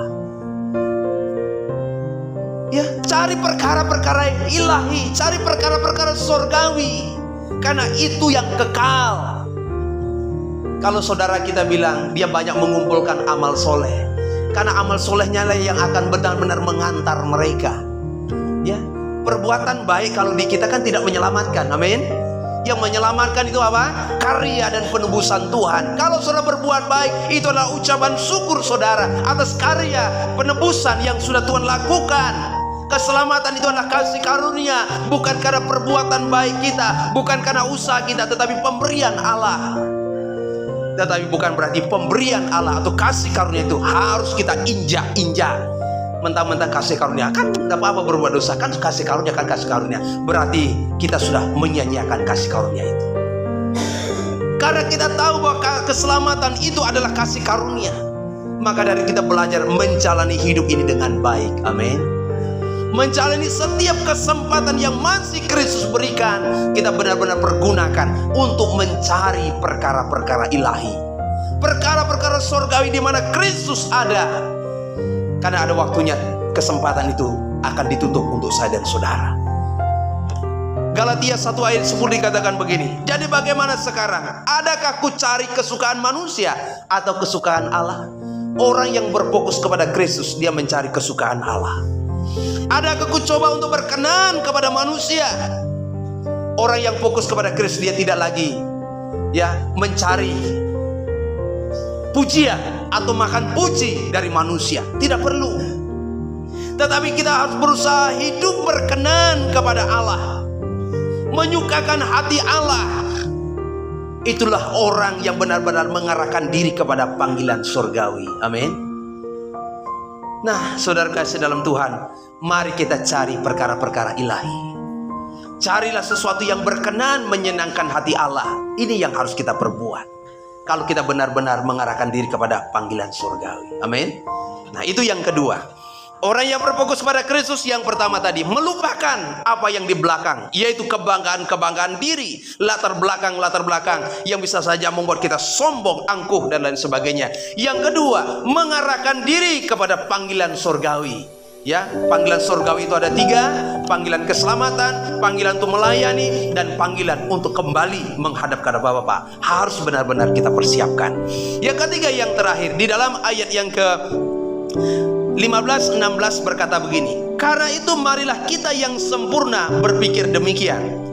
[SPEAKER 1] Ya, cari perkara-perkara ilahi, cari perkara-perkara surgawi, karena itu yang kekal. Kalau saudara kita bilang dia banyak mengumpulkan amal soleh, karena amal solehnya lah yang akan benar-benar mengantar mereka. Ya, perbuatan baik kalau di kita kan tidak menyelamatkan, amin. Yang menyelamatkan itu apa? Karya dan penebusan Tuhan. Kalau saudara berbuat baik, itu adalah ucapan syukur saudara atas karya penebusan yang sudah Tuhan lakukan. Keselamatan itu adalah kasih karunia, bukan karena perbuatan baik kita, bukan karena usaha kita, tetapi pemberian Allah. Tetapi bukan berarti pemberian Allah atau kasih karunia itu harus kita injak-injak. Mentang-mentang kasih karunia, kan tidak apa-apa berbuat dosa, kan kasih karunia, kan kasih karunia. Berarti kita sudah menyia-nyiakan kasih karunia itu. Karena kita tahu bahwa keselamatan itu adalah kasih karunia, maka dari kita belajar menjalani hidup ini dengan baik, amin. Menjalani setiap kesempatan yang masih Kristus berikan, kita benar-benar pergunakan untuk mencari perkara-perkara ilahi, perkara-perkara surgawi di mana Kristus ada. Karena ada waktunya kesempatan itu akan ditutup untuk saya dan saudara. Galatia 1 ayat 10 dikatakan begini, "Jadi bagaimana sekarang? Adakah ku cari kesukaan manusia atau kesukaan Allah?" Orang yang berfokus kepada Kristus, dia mencari kesukaan Allah. Adakah ku coba untuk berkenan kepada manusia? Orang yang fokus kepada Kristus, dia tidak lagi mencari pujian atau makan puji dari manusia. Tidak perlu. Tetapi kita harus berusaha hidup berkenan kepada Allah, menyukakan hati Allah. Itulah orang yang benar-benar mengarahkan diri kepada panggilan surgawi. Amin. Nah, saudara kasih dalam Tuhan, mari kita cari perkara-perkara ilahi. Carilah sesuatu yang berkenan, menyenangkan hati Allah. Ini yang harus kita perbuat. kalau kita benar-benar mengarahkan diri kepada panggilan surgawi. Amin. Nah, itu yang kedua. Orang yang berfokus pada Kristus yang pertama tadi melupakan apa yang di belakang, yaitu kebanggaan-kebanggaan diri, latar belakang yang bisa saja membuat kita sombong, angkuh dan lain sebagainya. Yang kedua, mengarahkan diri kepada panggilan surgawi. Ya, panggilan surgawi itu ada 3, panggilan keselamatan, panggilan untuk melayani, dan panggilan untuk kembali menghadap kepada Bapa. Harus benar-benar kita persiapkan. Yang ketiga, yang terakhir, di dalam ayat yang ke 15-16 berkata begini, karena itu marilah kita yang sempurna berpikir demikian.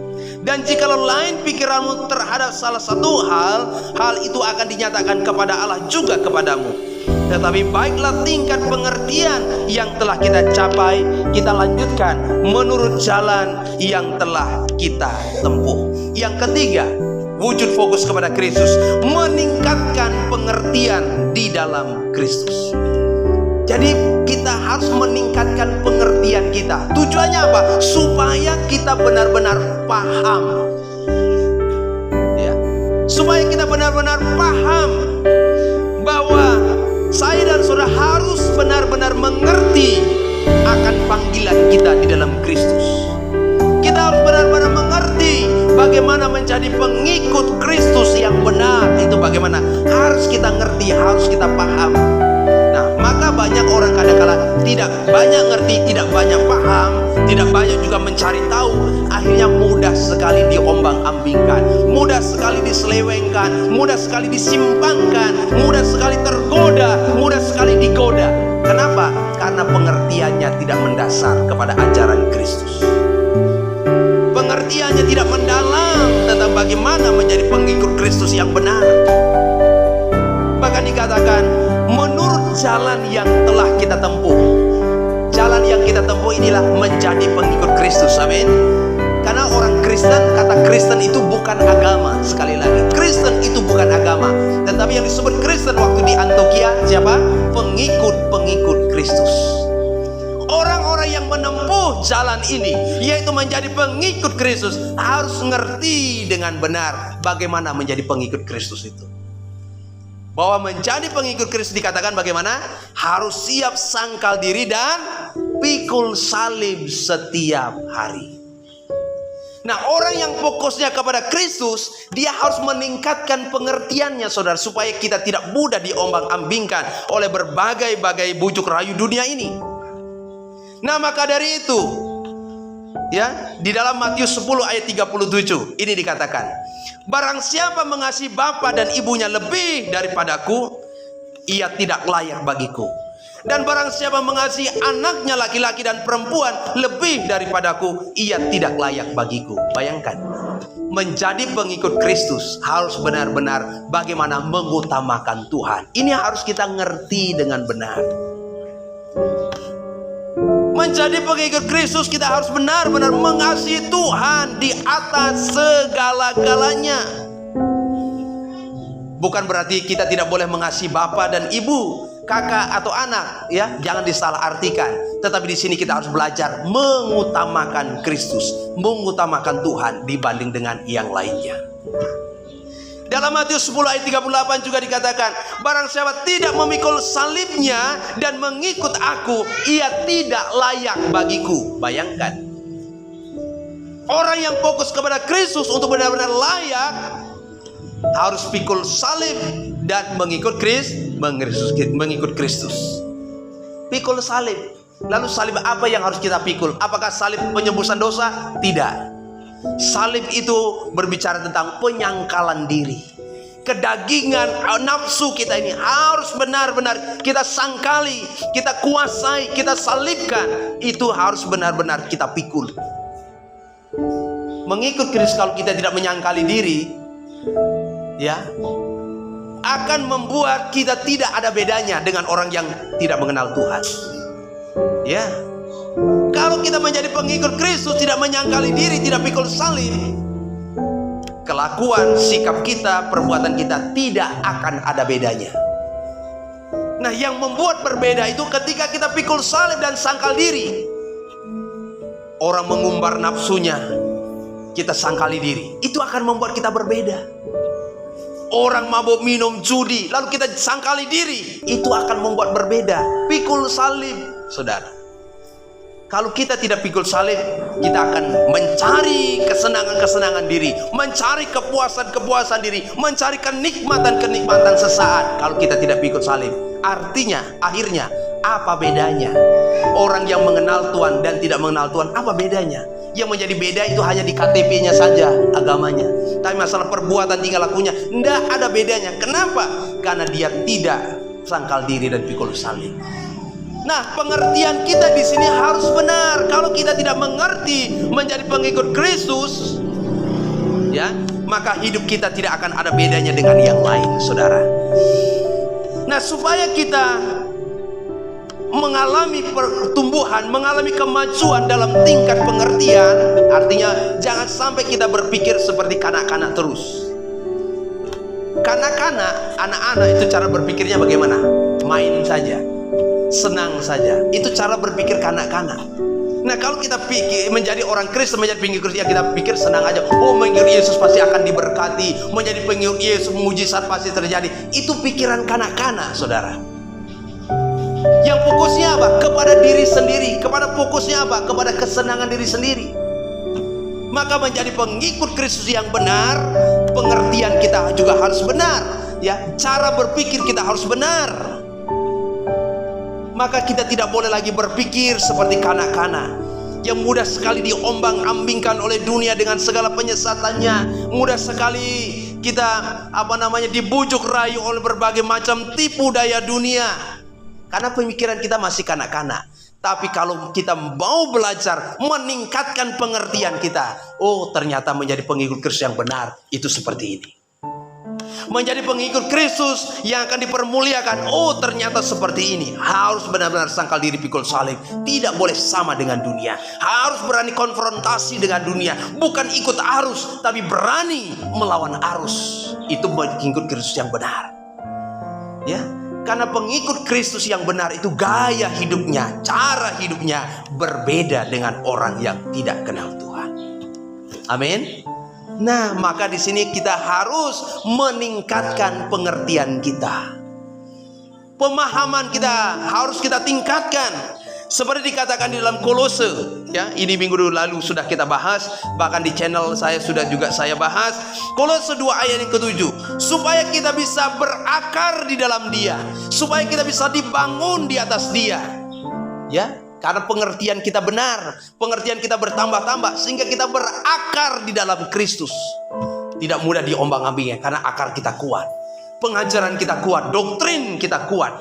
[SPEAKER 1] Dan jikalau lain pikiranmu terhadap salah satu hal itu akan dinyatakan kepada Allah juga kepadamu. Tetapi baiklah tingkat pengertian yang telah kita capai, kita lanjutkan menurut jalan yang telah kita tempuh. Yang ketiga, wujud fokus kepada Kristus, meningkatkan pengertian di dalam Kristus. Jadi kita harus meningkatkan pengertian kita. Tujuannya apa? Supaya kita benar-benar paham. Ya. Supaya kita benar-benar paham bahwa saya dan saudara harus benar-benar mengerti akan panggilan kita di dalam Kristus. Kita harus benar-benar mengerti bagaimana menjadi pengikut Kristus yang benar. Itu bagaimana? Harus kita ngerti, harus kita paham. Nah, maka banyak orang kadang-kala tidak banyak ngerti, tidak banyak paham, tidak banyak juga mencari tahu. Akhirnya mudah sekali diombang-ambingkan, mudah sekali diselewengkan, mudah sekali disimpangkan, mudah sekali tergoda, mudah sekali digoda. Kenapa? Karena pengertiannya tidak mendasar kepada ajaran Kristus. Pengertiannya tidak mendalam tentang bagaimana menjadi pengikut Kristus yang benar. Bahkan dikatakan menurut jalan yang telah kita tempuh. Jalan yang kita tempuh inilah menjadi pengikut Kristus. Amin. Karena orang Kristen, kata Kristen itu bukan agama. Sekali lagi, Kristen itu bukan agama. Tetapi yang disebut Kristen waktu di Antioquia siapa? Pengikut-pengikut Kristus. Orang-orang yang menempuh jalan ini, yaitu menjadi pengikut Kristus, harus ngerti dengan benar bagaimana menjadi pengikut Kristus itu. Bahwa menjadi pengikut Kristus dikatakan bagaimana? Harus siap sangkal diri dan pikul salib setiap hari. Nah, orang yang fokusnya kepada Kristus, dia harus meningkatkan pengertiannya, saudara, supaya kita tidak mudah diombang-ambingkan oleh berbagai-bagai bujuk rayu dunia ini. Nah, maka dari itu, ya, di dalam Matius 10 ayat 37 ini dikatakan, barang siapa mengasihi bapa dan ibunya lebih daripadaku, ia tidak layak bagiku. Dan barang siapa mengasihi anaknya laki-laki dan perempuan lebih daripadaku, ia tidak layak bagiku. Bayangkan, menjadi pengikut Kristus harus benar-benar bagaimana mengutamakan Tuhan. Ini harus kita ngerti dengan benar. Menjadi pengikut Kristus kita harus benar-benar mengasihi Tuhan di atas segala-galanya. Bukan berarti kita tidak boleh mengasihi bapak dan ibu, kakak atau anak, ya, jangan disalahartikan. Tetapi di sini kita harus belajar mengutamakan Kristus, mengutamakan Tuhan dibanding dengan yang lainnya. Dalam Matius 10 ayat 38 juga dikatakan, barang siapa tidak memikul salibnya dan mengikut aku, ia tidak layak bagiku. Bayangkan, orang yang fokus kepada Kristus untuk benar-benar layak harus pikul salib dan mengikut Kristus. Pikul salib. Lalu salib apa yang harus kita pikul? Apakah salib penebusan dosa? Tidak. Salib itu berbicara tentang penyangkalan diri. Kedagingan, nafsu kita ini harus benar-benar kita sangkali, kita kuasai, kita salibkan. Itu harus benar-benar kita pikul. Mengikut Kristus kalau kita tidak menyangkali diri, ya, akan membuat kita tidak ada bedanya dengan orang yang tidak mengenal Tuhan. Ya. Kalau kita menjadi pengikut Kristus, tidak menyangkali diri, tidak pikul salib, kelakuan, sikap kita, perbuatan kita tidak akan ada bedanya. Nah, yang membuat berbeda itu ketika kita pikul salib dan sangkal diri. Orang mengumbar nafsunya, kita sangkali diri. Itu akan membuat kita berbeda. orang mabuk minum judi, lalu kita sangkali diri, itu akan membuat berbeda. Pikul salib, saudara. Kalau kita tidak pikul salib, kita akan mencari kesenangan-kesenangan diri, mencari kepuasan-kepuasan diri, mencari kenikmatan-kenikmatan sesaat. Kalau kita tidak pikul salib, artinya, akhirnya, apa bedanya? Orang yang mengenal Tuhan dan tidak mengenal Tuhan, apa bedanya? Yang menjadi beda itu hanya di KTP-nya saja agamanya. Tapi masalah perbuatan tingkah lakunya, tidak ada bedanya. Kenapa? Karena dia tidak sangkal diri dan pikul salib. Nah, pengertian kita di sini harus benar. Kalau kita tidak mengerti menjadi pengikut Kristus, ya, maka hidup kita tidak akan ada bedanya dengan yang lain, saudara. Nah, supaya kita mengalami pertumbuhan, mengalami kemajuan dalam tingkat pengertian, artinya jangan sampai kita berpikir seperti kanak-kanak terus. Kanak-kanak, anak-anak itu cara berpikirnya bagaimana? Main saja, senang saja. Itu cara berpikir kanak-kanak. Nah, kalau kita pikir menjadi orang Kristen, menjadi pengikut Kristus, ya kita pikir senang aja. Oh, mengikut Yesus pasti akan diberkati, menjadi pengikut Yesus mujizat pasti terjadi. Itu pikiran kanak-kanak, saudara. Yang fokusnya apa? Kepada diri sendiri. Kepada fokusnya apa? Kepada kesenangan diri sendiri. Maka menjadi pengikut Kristus yang benar, pengertian kita juga harus benar, ya. Cara berpikir kita harus benar. Maka kita tidak boleh lagi berpikir seperti kanak-kanak yang mudah sekali diombang-ambingkan oleh dunia dengan segala penyesatannya. Mudah sekali kita dibujuk rayu oleh berbagai macam tipu daya dunia. Karena pemikiran kita masih kanak-kanak. Tapi kalau kita mau belajar meningkatkan pengertian kita, oh ternyata menjadi pengikut Kristus yang benar itu seperti ini. Menjadi pengikut Kristus yang akan dipermuliakan, oh ternyata seperti ini. Harus benar-benar sangkal diri, pikul salib. Tidak boleh sama dengan dunia. Harus berani konfrontasi dengan dunia. Bukan ikut arus, tapi berani melawan arus. Itu pengikut Kristus yang benar, ya. Karena pengikut Kristus yang benar itu gaya hidupnya, cara hidupnya berbeda dengan orang yang tidak kenal Tuhan. Amin. Nah, maka di sini kita harus meningkatkan pengertian kita. Pemahaman kita harus kita tingkatkan. Seperti dikatakan di dalam Kolose, ya, ini minggu lalu sudah kita bahas, bahkan di channel saya sudah juga saya bahas. Kolose 2 ayat yang ke-7, supaya kita bisa berakar di dalam Dia, supaya kita bisa dibangun di atas Dia, ya. Karena pengertian kita benar, pengertian kita bertambah-tambah, sehingga kita berakar di dalam Kristus. Tidak mudah diombang-ambingnya, karena akar kita kuat, pengajaran kita kuat, doktrin kita kuat.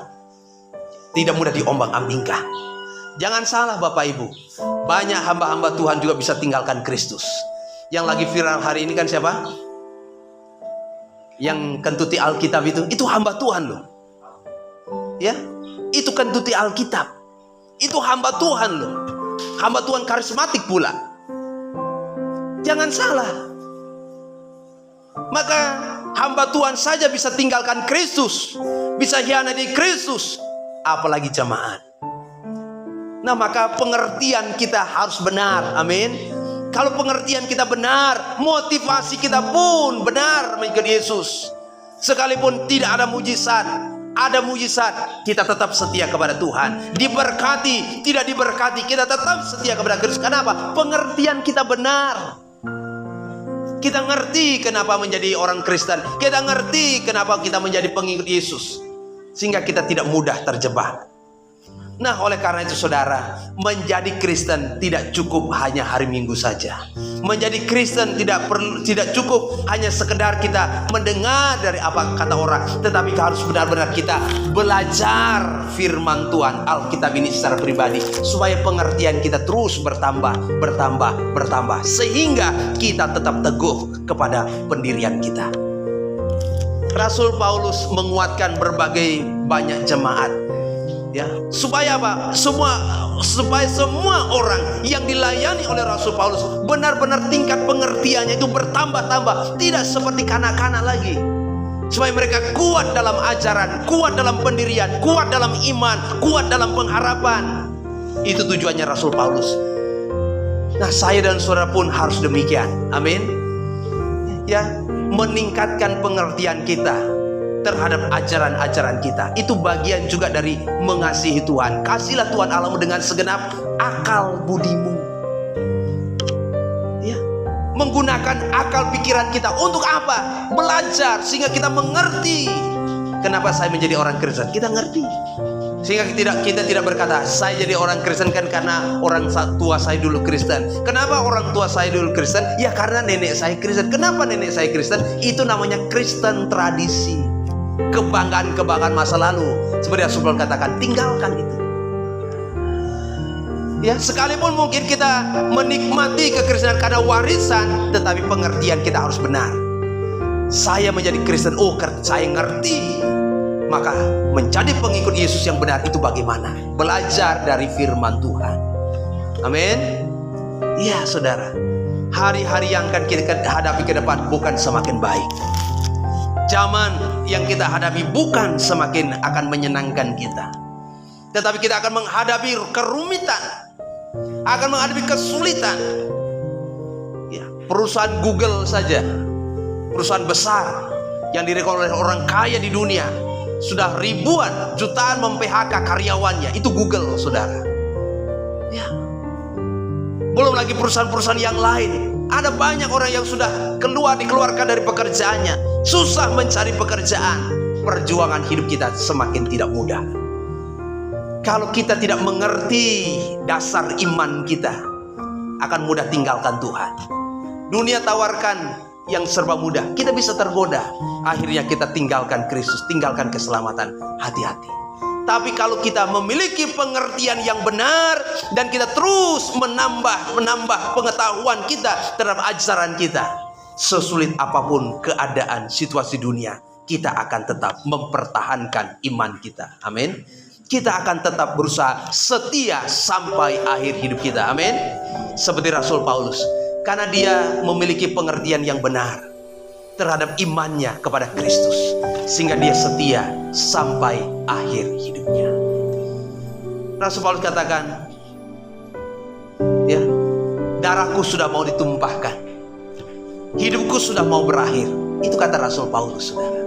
[SPEAKER 1] Tidak mudah diombang-ambingkan. Jangan salah Bapak Ibu, banyak hamba-hamba Tuhan juga bisa tinggalkan Kristus. Yang lagi viral hari ini kan siapa? Yang kentuti Alkitab itu hamba Tuhan loh, ya. Itu kentuti Alkitab, itu hamba Tuhan loh, hamba Tuhan karismatik pula. Jangan salah. Maka hamba Tuhan saja bisa tinggalkan Kristus, bisa hianati Kristus, apalagi jemaat. Nah, maka pengertian kita harus benar. Amin. Kalau pengertian kita benar, motivasi kita pun benar mengikut Yesus. Sekalipun tidak ada mujizat, ada mujizat, kita tetap setia kepada Tuhan. Diberkati, tidak diberkati, kita tetap setia kepada Kristus. Kenapa? Pengertian kita benar. Kita ngerti kenapa menjadi orang Kristen. Kita ngerti kenapa kita menjadi pengikut Yesus, sehingga kita tidak mudah terjebak. Nah, oleh karena itu saudara, menjadi Kristen tidak cukup hanya hari Minggu saja. Menjadi Kristen tidak cukup hanya sekedar kita mendengar dari apa kata orang, tetapi harus benar-benar kita belajar firman Tuhan, Alkitab ini secara pribadi, supaya pengertian kita terus bertambah, sehingga kita tetap teguh kepada pendirian kita. Rasul Paulus menguatkan berbagai banyak jemaat, ya, supaya apa? Supaya semua orang yang dilayani oleh Rasul Paulus benar-benar tingkat pengertiannya itu bertambah-tambah, tidak seperti kanak-kanak lagi. Supaya mereka kuat dalam ajaran, kuat dalam pendirian, kuat dalam iman, kuat dalam pengharapan. Itu tujuannya Rasul Paulus. Nah, saya dan saudara pun harus demikian. Amin. Ya, meningkatkan pengertian kita terhadap ajaran-ajaran kita. Itu bagian juga dari mengasihi Tuhan. Kasihlah Tuhan Allahmu dengan segenap akal budimu. Ya, menggunakan akal pikiran kita untuk apa? Belajar sehingga kita mengerti. Kenapa saya menjadi orang Kristen? Kita ngerti. Sehingga kita tidak berkata saya jadi orang Kristen kan karena orang tua saya dulu Kristen. Kenapa orang tua saya dulu Kristen? Ya karena nenek saya Kristen. Kenapa nenek saya Kristen? Itu namanya Kristen tradisi. Kebanggaan-kebanggaan masa lalu. Seperti Rasul Paulus katakan, tinggalkan itu. Ya, sekalipun mungkin kita menikmati kekristenan karena warisan, tetapi pengertian kita harus benar. Saya menjadi Kristen, oh saya ngerti. Maka menjadi pengikut Yesus yang benar itu bagaimana? Belajar dari firman Tuhan. Amin. Ya saudara, hari-hari yang akan kita hadapi ke depan bukan semakin baik. Zaman yang kita hadapi bukan semakin akan menyenangkan kita, tetapi kita akan menghadapi kerumitan, akan menghadapi kesulitan. Ya, perusahaan Google saja, perusahaan besar yang direkomendasi oleh orang kaya di dunia, sudah ribuan, jutaan mem-PHK karyawannya. Itu Google, saudara. Ya. Belum lagi perusahaan-perusahaan yang lain. Ada banyak orang yang sudah dikeluarkan dari pekerjaannya. Susah mencari pekerjaan. Perjuangan hidup kita semakin tidak mudah. Kalau kita tidak mengerti dasar iman kita, akan mudah tinggalkan Tuhan. Dunia tawarkan yang serba mudah, kita bisa tergoda. Akhirnya kita tinggalkan Kristus, tinggalkan keselamatan. Hati-hati. Tapi kalau kita memiliki pengertian yang benar dan kita terus menambah pengetahuan kita terhadap ajaran kita, sesulit apapun keadaan situasi dunia, kita akan tetap mempertahankan iman kita. Amin. Kita akan tetap berusaha setia sampai akhir hidup kita. Amin. Seperti Rasul Paulus, karena dia memiliki pengertian yang benar terhadap imannya kepada Kristus, sehingga dia setia sampai akhir hidupnya. Rasul Paulus katakan, ya, darahku sudah mau ditumpahkan, hidupku sudah mau berakhir. Itu kata Rasul Paulus, saudara.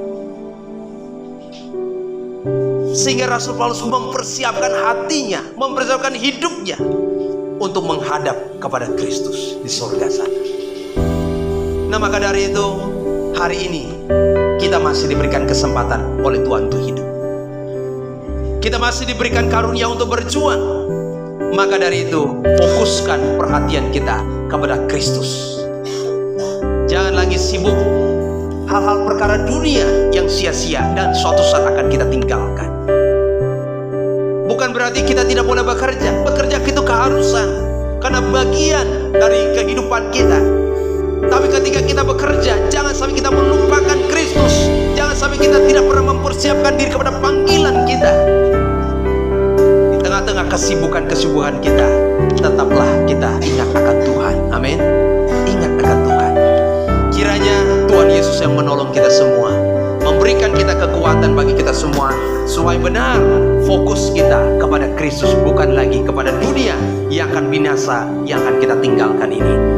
[SPEAKER 1] Sehingga Rasul Paulus mempersiapkan hatinya, mempersiapkan hidupnya untuk menghadap kepada Kristus di surga sana. Nah, maka dari itu hari ini kita masih diberikan kesempatan oleh Tuhan untuk hidup. Kita masih diberikan karunia untuk berjuang. Maka dari itu fokuskan perhatian kita kepada Kristus. Jangan lagi sibuk hal-hal perkara dunia yang sia-sia dan suatu saat akan kita tinggalkan. Bukan berarti kita tidak boleh bekerja. Bekerja itu keharusan, karena bagian dari kehidupan kita. Tapi ketika kita bekerja, jangan sampai kita melupakan Kristus. Jangan sampai kita tidak pernah mempersiapkan diri kepada panggilan kita. Di tengah-tengah kesibukan-kesibukan kita, tetaplah kita ingat akan Tuhan. Amin. Ingat akan Tuhan. Kiranya Tuhan Yesus yang menolong kita semua, memberikan kita kekuatan bagi kita semua, supaya benar fokus kita kepada Kristus, bukan lagi kepada dunia yang akan binasa, yang akan kita tinggalkan ini.